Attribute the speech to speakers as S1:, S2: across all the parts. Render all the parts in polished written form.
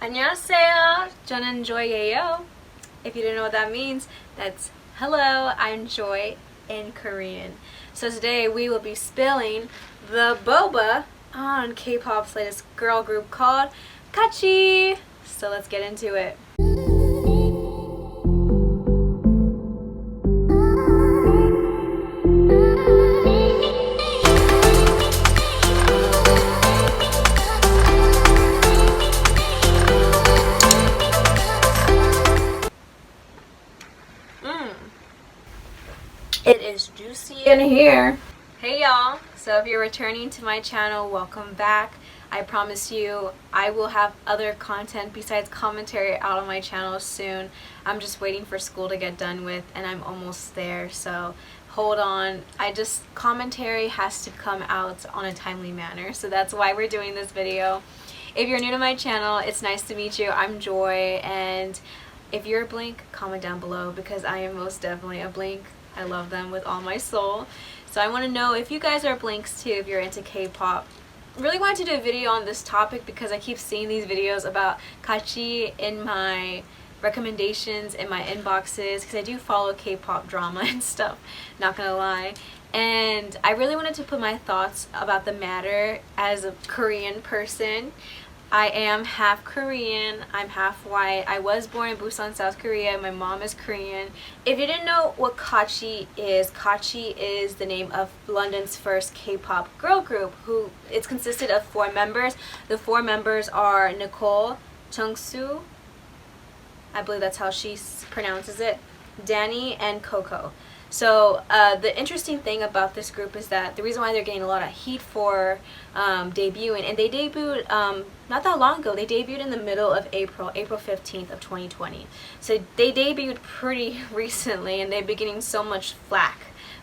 S1: 안녕하세요. 저는 Joy예요. If you didn't know what that means, that's hello, I'm Joy in Korean. So today we will be spilling the boba on K-pop's latest girl group called Kaachi. So let's get into it. It is juicy in here. Hey y'all, so if you're returning to my channel, welcome back. I promise you I will have other content besides commentary out on my channel soon. I'm just waiting for school to get done with and I'm almost there, so hold on. Commentary has to come out on a timely manner, so that's why we're doing this video. If you're new to my channel, it's nice to meet you. I'm Joy, and if you're a Blink, comment down below because I am most definitely a Blink. I love them with all my soul. So I want to know if you guys are Blinks too, if you're into K-pop. Really wanted to do a video on this topic because I keep seeing these videos about Kaachi in my recommendations, in my inboxes, because I do follow K-pop drama and stuff, not gonna lie. And I really wanted to put my thoughts about the matter as a Korean person. I am half Korean, I'm half white. I was born in Busan, South Korea. My mom is Korean. If you didn't know what Kaachi is the name of London's first K-pop girl group. It's consisted of 4 members. The 4 members are Nicole, Jungsu, I believe that's how she pronounces it, Danny, and Coco. So the interesting thing about this group is that the reason why they're getting a lot of heat for debuting, and they debuted not that long ago. They debuted in the middle of April 15th of 2020. So they debuted pretty recently, and they've been getting so much flack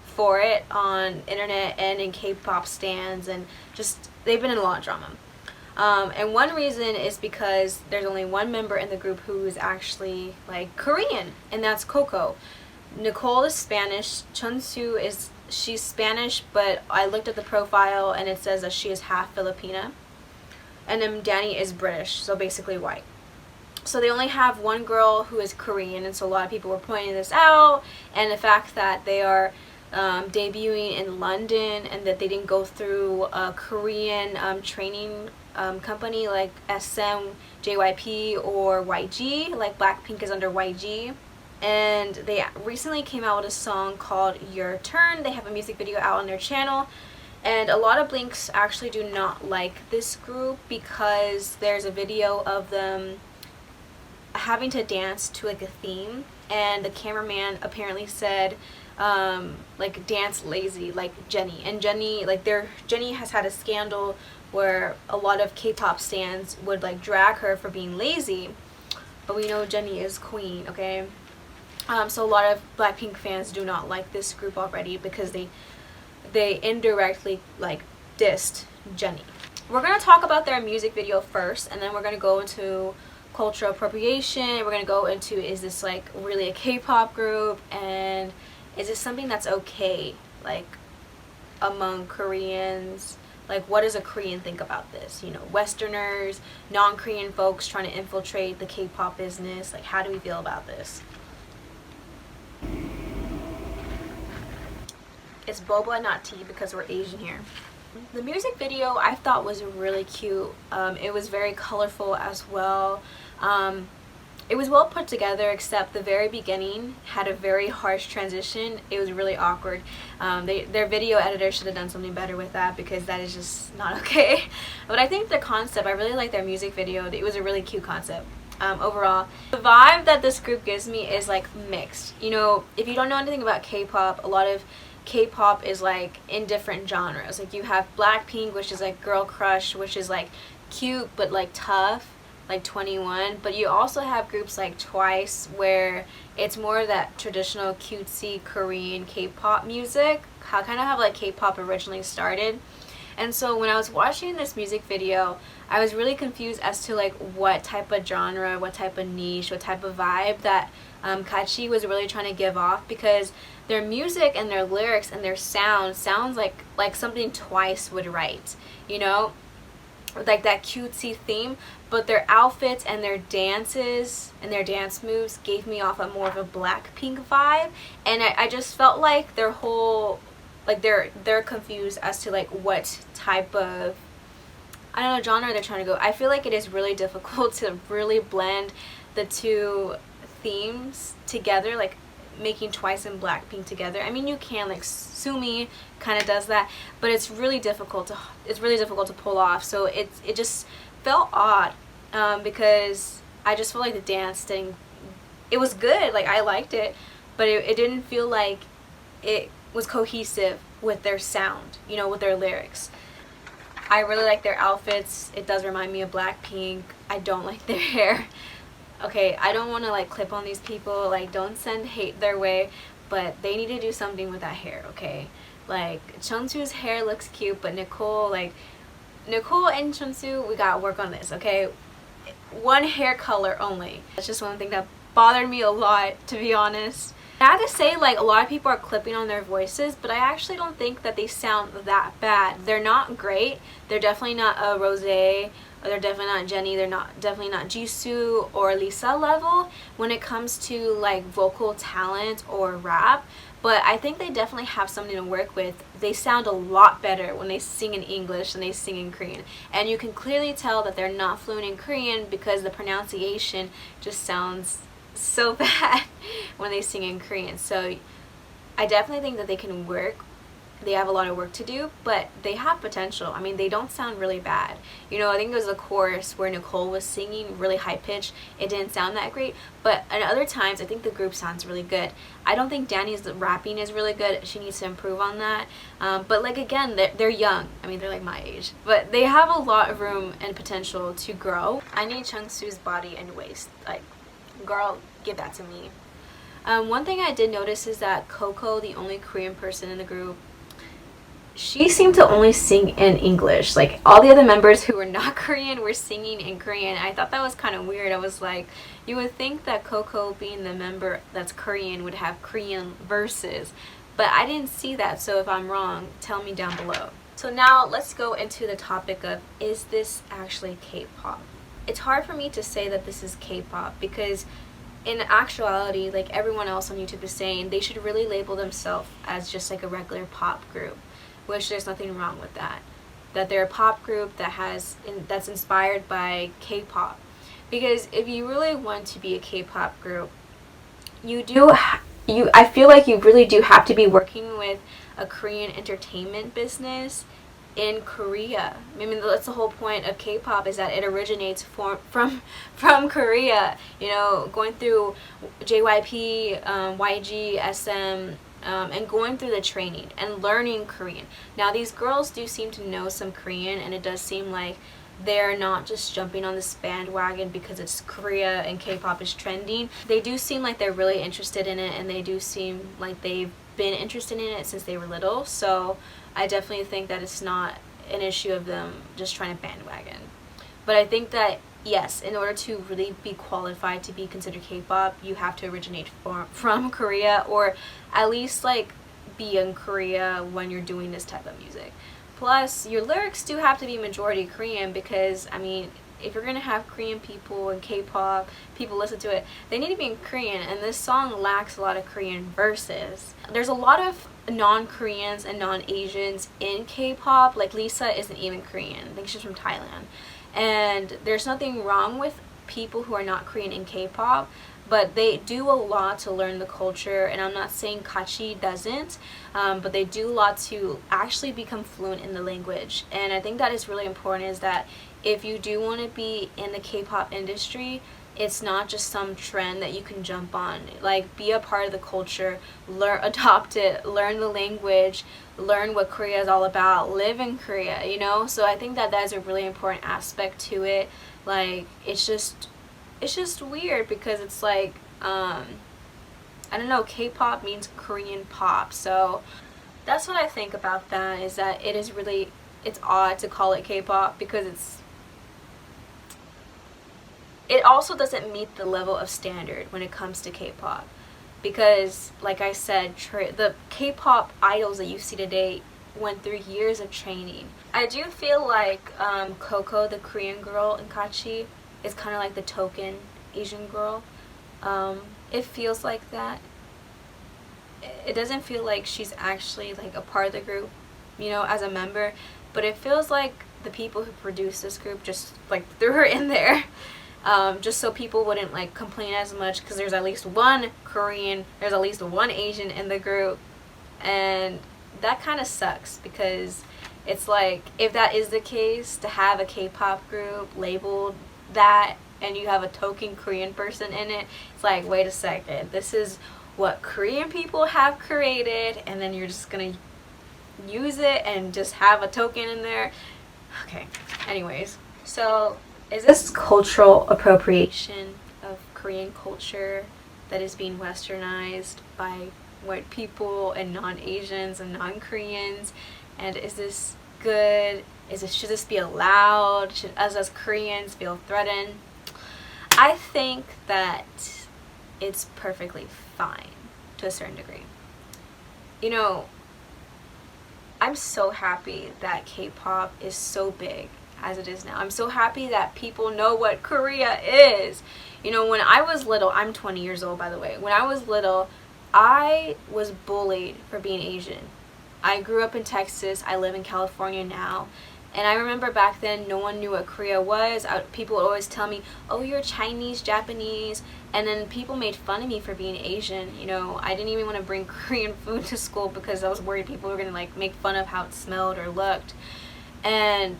S1: for it on internet and in K-pop stands, and just they've been in a lot of drama. And one reason is because there's only one member in the group who is actually like Korean, and that's Coco. Nicole is Spanish. Chunsu she's Spanish, but I looked at the profile and it says that she is half Filipina. And then Danny is British, so basically white. So they only have one girl who is Korean, and so a lot of people were pointing this out, and the fact that they are debuting in London and that they didn't go through a Korean training company like SM, JYP, or YG, like Blackpink is under YG. And they recently came out with a song called Your Turn. They have a music video out on their channel, and a lot of Blinks actually do not like this group because there's a video of them having to dance to like a theme, and the cameraman apparently said like dance lazy like Jennie, and Jennie has had a scandal where a lot of K-pop stans would like drag her for being lazy, but we know Jennie is queen, okay? So a lot of Blackpink fans do not like this group already because they indirectly like dissed Jennie. We're gonna talk about their music video first, and then we're gonna go into cultural appropriation. We're gonna go into, is this like really a K-pop group, and is this something that's okay like among Koreans? Like, what does a Korean think about this? You know, Westerners, non-Korean folks trying to infiltrate the K-pop business. Like, how do we feel about this? It's boba, not tea, because we're Asian here. The music video I thought was really cute. It was very colorful as well. It was well put together, except the very beginning had a very harsh transition. It was really awkward. Their video editor should have done something better with that because that is just not okay. But I think the concept, I really like their music video. It was a really cute concept. Overall, the vibe that this group gives me is like mixed. You know, if you don't know anything about K-pop, a lot of K-pop is like in different genres. Like you have Blackpink, which is like girl crush, which is like cute but like tough, like 21. But you also have groups like Twice, where it's more of that traditional cutesy Korean K-pop music, kind of how like K-pop originally started. And so when I was watching this music video, I was really confused as to like what type of genre, what type of niche, what type of vibe that Kaachi was really trying to give off, because their music and their lyrics and their sounds like something Twice would write, you know, like that cutesy theme, but their outfits and their dances and their dance moves gave me off a more of a Blackpink vibe, and I just felt like their whole, like they're confused as to like what type of, I don't know, genre they're trying to go. I feel like it is really difficult to really blend the two themes together, like making Twice and Blackpink together. I mean, you can, like Sumi kind of does that, but it's really difficult to pull off. So it just felt odd, because I just felt like the dance thing, it was good, like I liked it, but it didn't feel like it was cohesive with their sound, you know, with their lyrics. I really like their outfits. It does remind me of Blackpink. I don't like their hair. Okay, I don't want to like clip on these people, like don't send hate their way, but they need to do something with that hair, okay? Like Chunsu's hair looks cute, but Nicole and Chunsu, we gotta work on this, okay? One hair color only. That's just one thing that bothered me a lot, to be honest. I have to say, like, a lot of people are clipping on their voices, but I actually don't think that they sound that bad. They're not great. They're definitely not a Rose, or they're definitely not Jennie. They're definitely not Jisoo or Lisa level when it comes to like vocal talent or rap. But I think they definitely have something to work with. They sound a lot better when they sing in English than they sing in Korean. And you can clearly tell that they're not fluent in Korean because the pronunciation just sounds so bad when they sing in Korean. So I definitely think that they can work. They have a lot of work to do, but they have potential. I mean, they don't sound really bad. You know, I think it was a chorus where Nicole was singing really high pitched. It didn't sound that great, but at other times I think the group sounds really good. I don't think Danny's rapping is really good. She needs to improve on that. But like, again, they're young. I mean, they're like my age, but they have a lot of room and potential to grow. I need Chungsu's body and waist. Like, girl, give that to me. One thing I did notice is that Coco, the only Korean person in the group, she seemed to only sing in English. Like, all the other members who were not Korean were singing in Korean. I thought that was kind of weird. I was like, you would think that Coco, being the member that's Korean, would have Korean verses, but I didn't see that. So if I'm wrong, tell me down below. So now let's go into the topic of, is this actually K-pop? It's hard for me to say that this is K-pop because in actuality, like everyone else on YouTube is saying, they should really label themselves as just like a regular pop group, which there's nothing wrong with that. That they're a pop group that's inspired by K-pop. Because if you really want to be a K-pop group, I feel like you really do have to be working with a Korean entertainment business in Korea. I mean, that's the whole point of K-pop, is that it originates from Korea. You know, going through JYP, YG, SM, and going through the training and learning Korean. Now, these girls do seem to know some Korean, and it does seem like they're not just jumping on this bandwagon because it's Korea and K-pop is trending. They do seem like they're really interested in it, and they do seem like they've been interested in it since they were little. So I definitely think that it's not an issue of them just trying to bandwagon. But I think that, yes, in order to really be qualified to be considered K-pop, you have to originate from Korea, or at least like be in Korea when you're doing this type of music. Plus, your lyrics do have to be majority Korean, because I mean, if you're gonna have Korean people and K-pop people listen to it, they need to be in Korean, and this song lacks a lot of Korean verses. There's a lot of non-Koreans and non-Asians in K-pop. Like, Lisa isn't even Korean. I think she's from Thailand. And there's nothing wrong with people who are not Korean in K-pop, but they do a lot to learn the culture, and I'm not saying Kaachi doesn't, but they do a lot to actually become fluent in the language. And I think that is really important, is that if you do want to be in the K-pop industry, it's not just some trend that you can jump on. Like, be a part of the culture, adopt it, learn the language, learn what Korea is all about, live in Korea, you know? So I think that is a really important aspect to it. Like, it's just weird, because it's like, I don't know, K-pop means Korean pop. So that's what I think about that, is that it's odd to call it K-pop, because it also doesn't meet the level of standard when it comes to K-pop, because like I said, the K-pop idols that you see today went through years of training. I do feel like Coco, the Korean girl in Kaachi, is kind of like the token Asian girl. It feels like that. It doesn't feel like she's actually like a part of the group, you know, as a member, but it feels like the people who produced this group just like threw her in there, just so people wouldn't like complain as much, because there's at least one Korean, there's at least one Asian in the group, and that kind of sucks, because it's like, if that is the case, to have a K-pop group labeled that and you have a token Korean person in it, it's like, wait a second, this is what Korean people have created, and then you're just gonna use it and just have a token in there. Okay, anyways, so is this cultural appropriation of Korean culture that is being westernized by white people and non-Asians and non-Koreans? And is this good? Should this be allowed? Should us as Koreans feel threatened? I think that it's perfectly fine to a certain degree. You know, I'm so happy that K-pop is so big as it is now. I'm so happy that people know what Korea is. You know, when I was little, I'm 20 years old by the way, when I was little, I was bullied for being Asian. I grew up in Texas, I live in California now, and I remember back then no one knew what Korea was. People would always tell me, oh, you're Chinese, Japanese, and then people made fun of me for being Asian. You know, I didn't even want to bring Korean food to school because I was worried people were going to like make fun of how it smelled or looked. And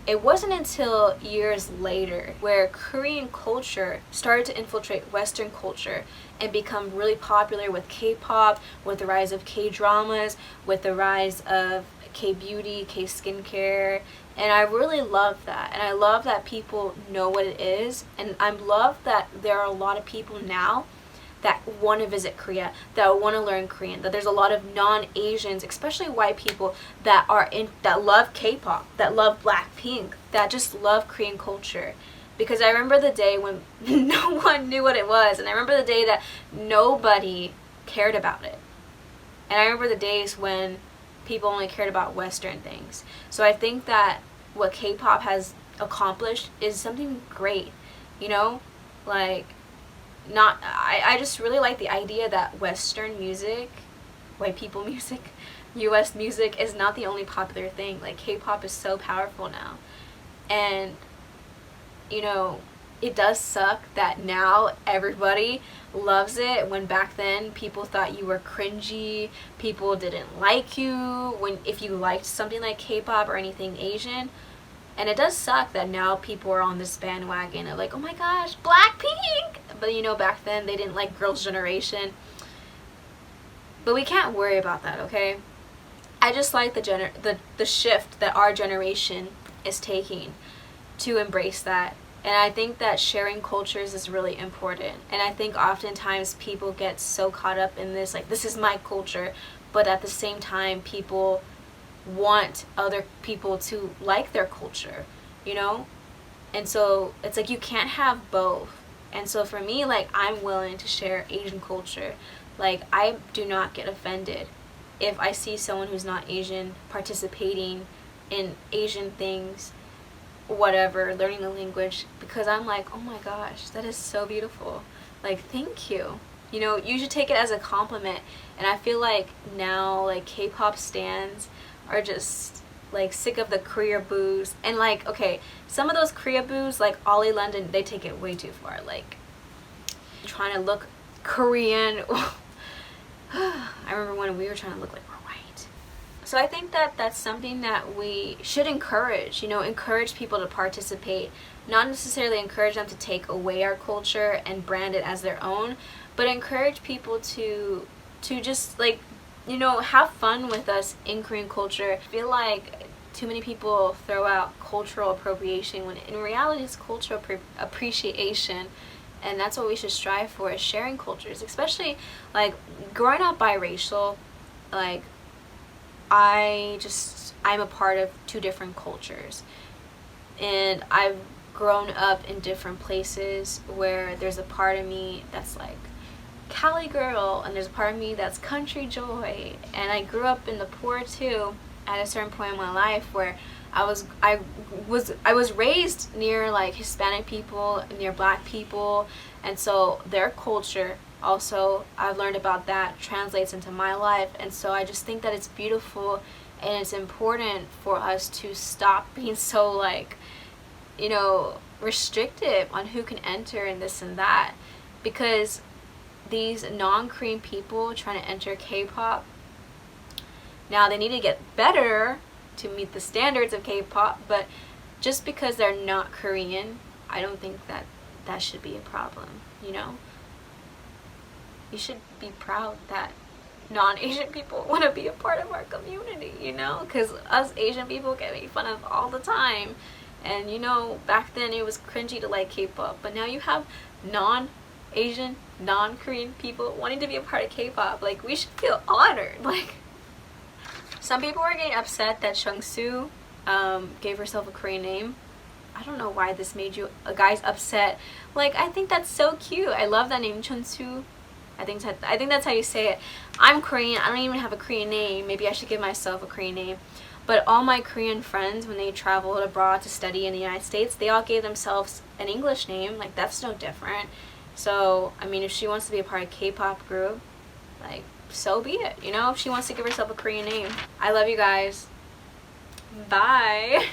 S1: it wasn't until years later where Korean culture started to infiltrate Western culture and become really popular with K-pop, with the rise of K-dramas, with the rise of K-beauty, K-skincare, and I really love that. And I love that people know what it is, and I love that there are a lot of people now that want to visit Korea, that want to learn Korean, that there's a lot of non-Asians, especially white people, that love K-pop, that love Blackpink, that just love Korean culture. Because I remember the day when no one knew what it was, and I remember the day that nobody cared about it. And I remember the days when people only cared about Western things. So I think that what K-pop has accomplished is something great, you know? Like, I just really like the idea that Western music, white people music, US music is not the only popular thing. Like, K-pop is so powerful now. And, you know, it does suck that now everybody loves it, when back then people thought you were cringy, people didn't like you if you liked something like K-pop or anything Asian. And it does suck that now people are on this bandwagon of like, oh my gosh, Blackpink! But you know, back then they didn't like Girls' Generation. But we can't worry about that, okay? I just like the shift that our generation is taking to embrace that. And I think that sharing cultures is really important. And I think oftentimes people get so caught up in this, like, this is my culture, but at the same time people want other people to like their culture, you know? And so it's like you can't have both. And so for me, like, I'm willing to share Asian culture. Like, I do not get offended if I see someone who's not Asian participating in Asian things, whatever, learning the language, because I'm like, oh my gosh, that is so beautiful. Like, thank you. You know, you should take it as a compliment. And I feel like now, like, K-pop stans are just like sick of the koreaboos. And like, okay, some of those koreaboos, like Ollie London, they take it way too far. Like, trying to look Korean. I remember when we were trying to look like we're white. So I think that that's something that we should encourage, you know, encourage people to participate, not necessarily encourage them to take away our culture and brand it as their own, but encourage people to just, like, you know, have fun with us in Korean culture. I feel like too many people throw out cultural appropriation when in reality it's cultural appreciation. And that's what we should strive for, is sharing cultures. Especially, like, growing up biracial, like, I'm a part of two different cultures. And I've grown up in different places where there's a part of me that's like Cali girl, and there's a part of me that's country joy. And I grew up in the poor too at a certain point in my life where I was raised near like Hispanic people, near Black people, and so their culture also, I've learned about that, translates into my life. And so I just think that it's beautiful, and it's important for us to stop being so like, you know, restrictive on who can enter and this and that, because these non-Korean people trying to enter K-pop, now they need to get better to meet the standards of K-pop, but just because they're not Korean, I don't think that that should be a problem, you know? You should be proud that non-Asian people want to be a part of our community, you know? Because us Asian people get made fun of all the time. And, you know, back then it was cringy to like K-pop, but now you have non-Asian, non-Korean people wanting to be a part of K-pop. Like, we should feel honored. Like, some people are getting upset that Sung-soo gave herself a Korean name. I don't know why this made you guys upset. Like, I think that's so cute. I love that name, Chun-soo. I think that's how you say it. I'm Korean. I don't even have a Korean name. Maybe I should give myself a Korean name. But all my Korean friends, when they traveled abroad to study in the United States, they all gave themselves an English name. Like, that's no different. So, I mean, if she wants to be a part of K-pop group, like, so be it. You know, if she wants to give herself a Korean name. I love you guys. Bye.